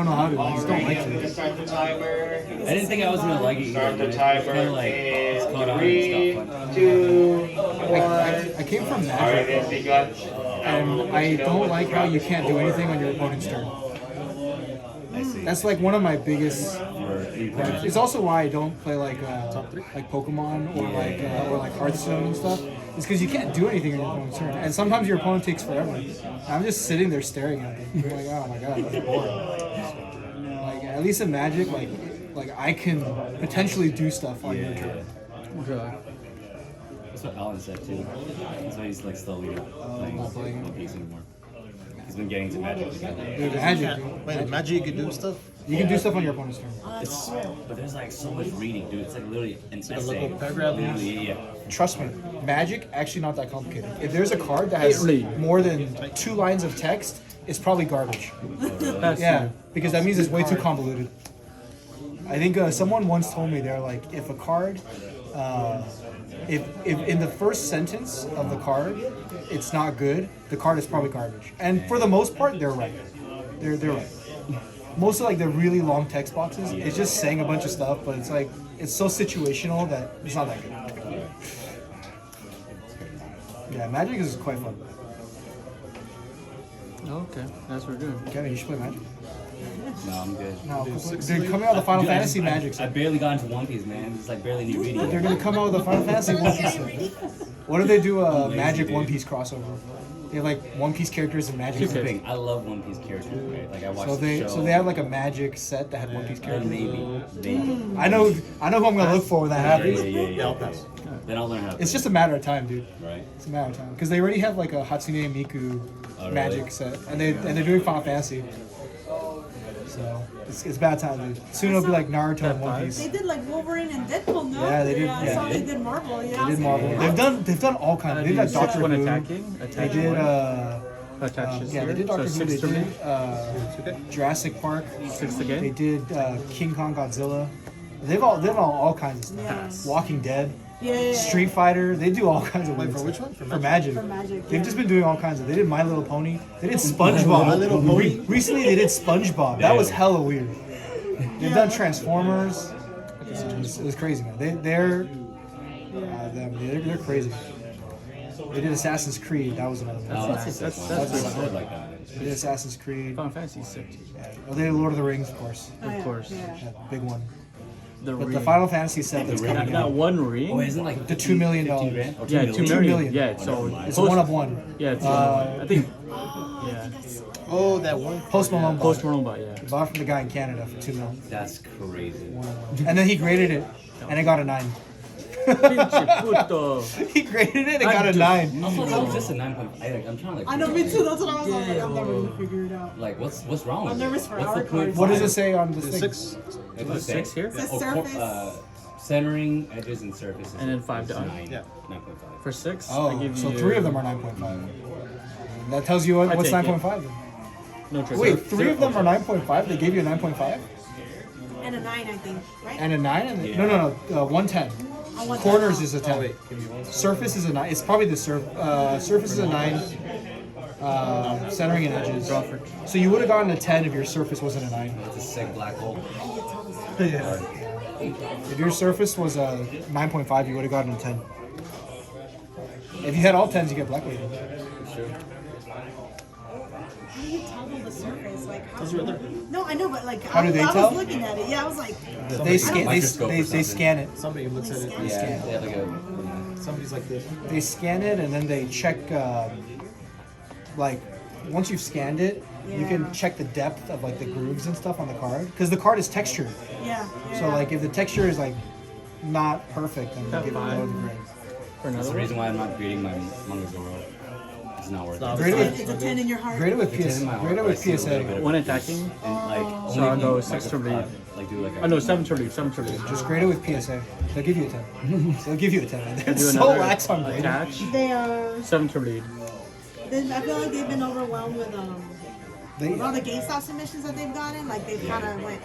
I don't know how to. I just don't like it. Start the timer. I didn't think I was gonna like it either. Start the It's timer kind of like it's in caught on 3, and stuff. 2, 1. I came from Magic, Alright, begun. and I don't like how you can't do anything on your opponent's turn. I see. That's like one of my biggest. For implementation. It's also why I don't play like Pokemon or like Hearthstone and stuff. It's because you can't do anything on your opponent's turn, and sometimes your opponent takes forever. I'm just sitting there staring at them, like, oh my god, that's boring. Like at least in Magic, like I can potentially do stuff on your turn. Okay. That's what Alan said too. That's why he's like slowly playing not playing. One Piece anymore. He's been getting to Magic again. Dude, Magic, dude. Wait, Magic you can do stuff? You can do stuff on your opponent's turn. But there's like so much reading, dude. It's like literally an essay. a little paragraph? Literally, yeah. Trust me, Magic actually not that complicated. If there's a card that has Really? more than 2 lines of text, it's probably garbage. That's Yeah, because that means it's way too convoluted. I think someone once told me they're like, if a card, if in the first sentence of the card, it's not good, the card is probably garbage. And for the most part, they're right. They're right. Most of like the really long text boxes, it's just saying a bunch of stuff, but it's like it's so situational that it's not that good. Yeah, Magic is quite fun. Okay, that's what we're doing. Kevin, you should play Magic. No, I'm good. No, they're coming out with the Final Dude, Fantasy I Magic I set. barely got into One Piece, man. It's like barely any reading. They're gonna come out with the Final Fantasy One Piece set. What if they do a Magic dude. One Piece crossover? They have like One Piece characters and Magic. Here's the characters. thing. I love One Piece characters, right? Like I watched the show. So they have like a Magic set that had One Piece characters. Maybe. I know who I'm gonna look for when that happens. Yeah. I'll pass. Then I'll learn how to It's play, just a matter of time, dude. right? It's a matter of time because they already have like a Hatsune Miku really? Magic set, and they're doing Final Fantasy. So it's bad time, dude. Soon it'll be like Naruto and One Piece. They did like Wolverine and Deadpool, no? Yeah, they did, I yeah. saw they did Marvel. Yeah, They did Marvel. They've done all kinds. They did like Doctor one Who. attacking. They did Attaches yeah, they did Doctor Who. They did Jurassic Park. 6 They again. did King Kong Godzilla. They've all kinds of stuff. Yeah. Walking Dead, Yeah. Street Fighter. They do all kinds of weird for stuff. which one? For Magic. For Magic, They've yeah. just been doing all kinds of. They did My Little Pony. They did SpongeBob. My Little Pony? Recently, they did SpongeBob. That was hella weird. They've done Transformers. It was crazy, man. They're crazy. They did Assassin's Creed. That was another one. Oh, that's That's good like that. They did Assassin's Creed. Final Fantasy 6. Oh, they did Lord of the Rings, of course. Of course. Yeah. Yeah, big one. The But ring. the Final Fantasy set that's ring. coming Not out. one ring. Oh, isn't it like The $2 million. 15 grand? Or Yeah, 2 2 million? million. million. Yeah, so It's a one of one. Yeah, it's I think. Yeah. Oh, that one. Post Malone bought Post it. Malone, but yeah. Bought from the guy in Canada for $2 million. That's crazy. And then he graded it, and it got a 9. Pinche puto. He graded it and got a 9. Also, how is this a 9.5? I'm trying to like. I know, me too. That's what I was like. I'm never gonna figure it out. Like, what's wrong with I'm it? nervous for What's our the point? cards. What does it say on this thing? 6. It was 6 here? It says Oh, surface. centering, edges, and surfaces. And then 5 down. 9. Yeah. 9.5. For 6, I Oh, give so you 3 of them are 9.5. That tells you I what's take it. 9.5 then. No choice. Wait, 3 of them are 9.5? They gave you a 9.5? And a 9, I think. Right? And a 9? And no, 110. I want Corners that. is a 10. Surface is a 9. It's probably the surface is a 9. Centering and edges. So you would have gotten a 10 if your surface wasn't a 9. It's a sick black hole. If your surface was a 9.5, you would have gotten a 10. If you had all 10s, you get Blackbeard. Sure. How do you toggle the surface? Like, how? No, I know, but like, How do they I tell? was looking at it. Yeah, I was like, They scan. Microscope or They something. scan it. Somebody looks at it. Yeah, they have like a. Somebody's like this. They scan it and then they check. Like, once you've scanned it, you can Yeah. check the depth of like the grooves and stuff on the card because the card is textured. yeah. So like, if the texture is like not perfect, then you give it a low grade. For That's another the one. reason why I'm not grading my manga Zoro. It's not worth it. Grade it It's a 10 in your heart. Grade it with It's in PSA. my heart, Grade it but I with see a little bit PSA. of One it. attacking. And like, So I'll only go if 6 to microscope, lead. Like do like a. Oh no, 7 to lead. 7 to lead. Just grade it with PSA. They'll give you a 10. They'll give you a 10. They're Do so another lax on grading. attach. They are. 7 to lead. I feel like they've been overwhelmed with They, all the GameStop submissions that they've gotten. Like they've kind of went.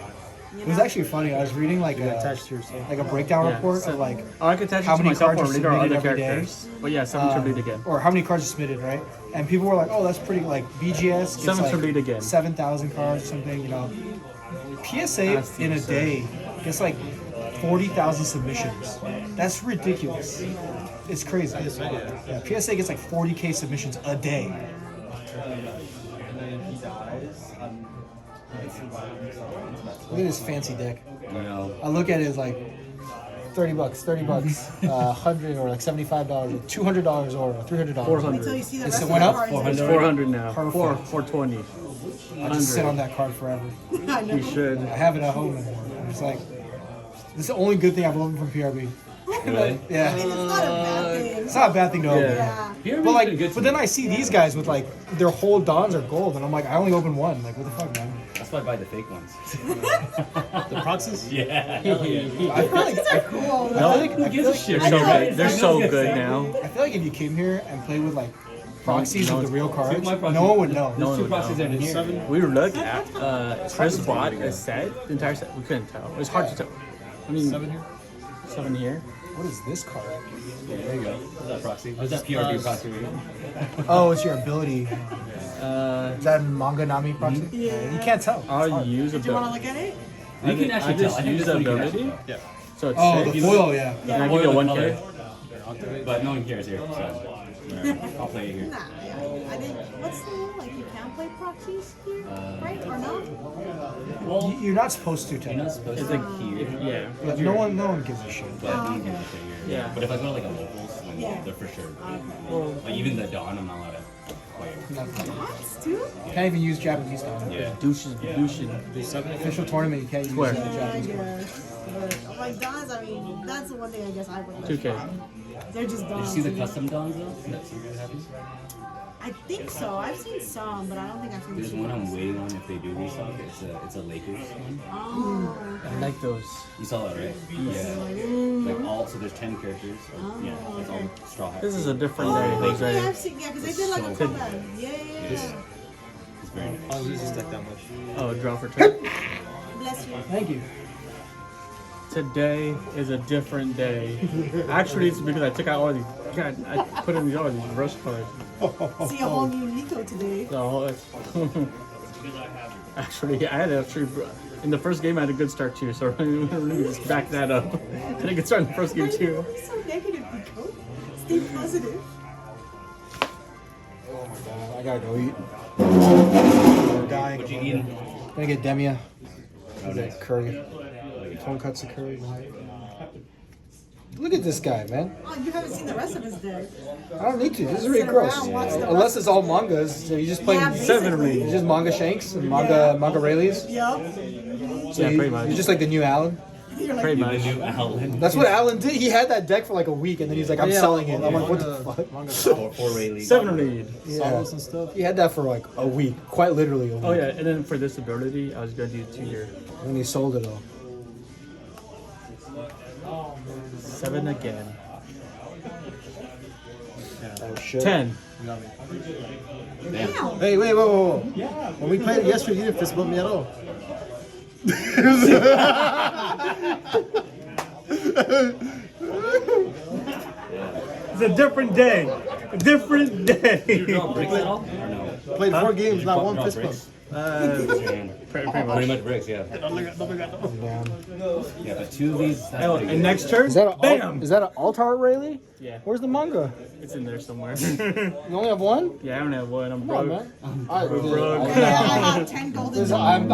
You it was know? actually funny. I was reading like Attached to yourself. a breakdown Yeah, report so- of like Oh, I could attach it how to many myself cards or are lead or submitted other every day. characters. But yeah, 7 to lead again. or how many cards are submitted, right? And people were like, "Oh, that's pretty." Like BGS gets 7 to like lead again. 7,000 cards or something, you know. PSA in a day gets like 40,000 submissions. That's ridiculous. It's crazy. Yeah, PSA gets like 40K submissions a day. Look at this fancy deck. You know, I look at it as like $30, $100 or like $75 or $200 or $300. 400. Until you see the It's rest of went the up cards. 400. 400 now. Perfect. 420. I just sit on that card forever. I know. You should. I have it at home and I'm just like, this is the only good thing I've opened from PRB. really? Yeah. It's not a bad thing. It's not a bad thing to open. Yeah. Here But like, good. but then I see these guys with like their whole dons are gold, and I'm like, I only opened one. Like, what the fuck, man? That's why I buy the fake ones. The proxies? Yeah. I feel like These are cool. No, Who gives a shit? they're so know. good. They're so good now. I feel like if you came here and played with like proxies No, of the real cards, my proxies- no one would know. No. There's two proxies in here. We were looking at Chris bought a set, the entire set. We couldn't tell. It was hard to tell. I mean, 7 here. What is this card? Yeah, there you go. What's that proxy? What's that PRB proxy? Oh, it's your ability. Is that manga nami proxy? Yeah. You can't tell. It's I'll hard. use a Do you want to ability. look at it? You can actually I tell. just I think use that's the what you can actually ability. tell. So it's Oh, safe. the foil, yeah. And I give you a Foil 1K. color. But no one cares here, so whatever. I'll play it here. Nah, yeah. I think, what's the rule? Like, you can play proxies here, right? Or not? Well, You're not supposed to, you're not technically. supposed It's to like here. yeah. Yeah, no one gives a shit. But no one can play here. Yeah. But if I go to like a locals, then Yeah. they're for sure. Well, Like even the Dawn, I'm not allowed to play. What, dude? Can't even use Japanese style. Yeah. douches. Official tournament, you can't use Where? Yeah, I Japanese. guess. But, like, Dons, I mean, that's the one thing I guess I would like. 2K. They're just Did Dons. you see the custom Dons though? That's what happened. I think so. I've seen some, but I don't think I've seen There's the one I'm waiting on if they do restock. It's a Lakers one. Oh. I like those. You saw that, right? Yeah. Like all, so there's 10 characters. Yeah, it's all straw hats. This is a different Oh, day, okay, Jose. I've seen, yeah, because they did like a So collab. Yeah, yeah, yeah. It's very nice. I don't use this deck that much. Oh, draw for turn. Bless you. Thank you. Today is a different day. Actually, it's because I took out all these. God, I put in all these rush cards. See a whole new Nico today. So it's actually, I had in the first game. I had a good start too. So let me just back that up. I had a good start in the first game Why too. are you so negative, Nico? Stay positive. Oh my god, I gotta go eat. I'm dying. What you eating? Gonna get demia. Oh, nice. Curry. Tonkatsu curry. Look at this guy, man. Oh, you haven't seen the rest of his deck. I don't need to. This is really Sit gross. around, watch the Unless it's all mangas, so you just play Yeah, Seven basically. it's just manga Shanks and manga Rayleighs. Yep. So Yeah, you, pretty much. You're just like the new Alan. You're like, Pretty The much. new Alan. That's what Alan did. He had that deck for like a week, and then he's like, "I'm selling it." I'm like, "What the fuck?" Or Rayleigh. 7 lead. Yeah. And stuff. He had that for like a week, quite literally a week. Oh yeah, and then for this ability, I was gonna do 2 here. And he sold it all. 7 again. Oh shit. 10. Damn. Hey, wait, whoa. When we played it yesterday, you didn't fist bump me at all. It's a different day. A different Did you day. draw bricks at all? Or no? Played 4 games, not one Draw fist bump. bricks? Pretty much. Pretty much bricks, yeah. Damn. Yeah, but 2 of these. That's Oh, pretty and good. next turn, Is that a bam. Is that an Altar Rayleigh? Yeah, Where's the manga? it's in there somewhere. You only have one? Yeah, I don't have one. I'm Come on, broke. man. I Broke. I have 10 golden I'm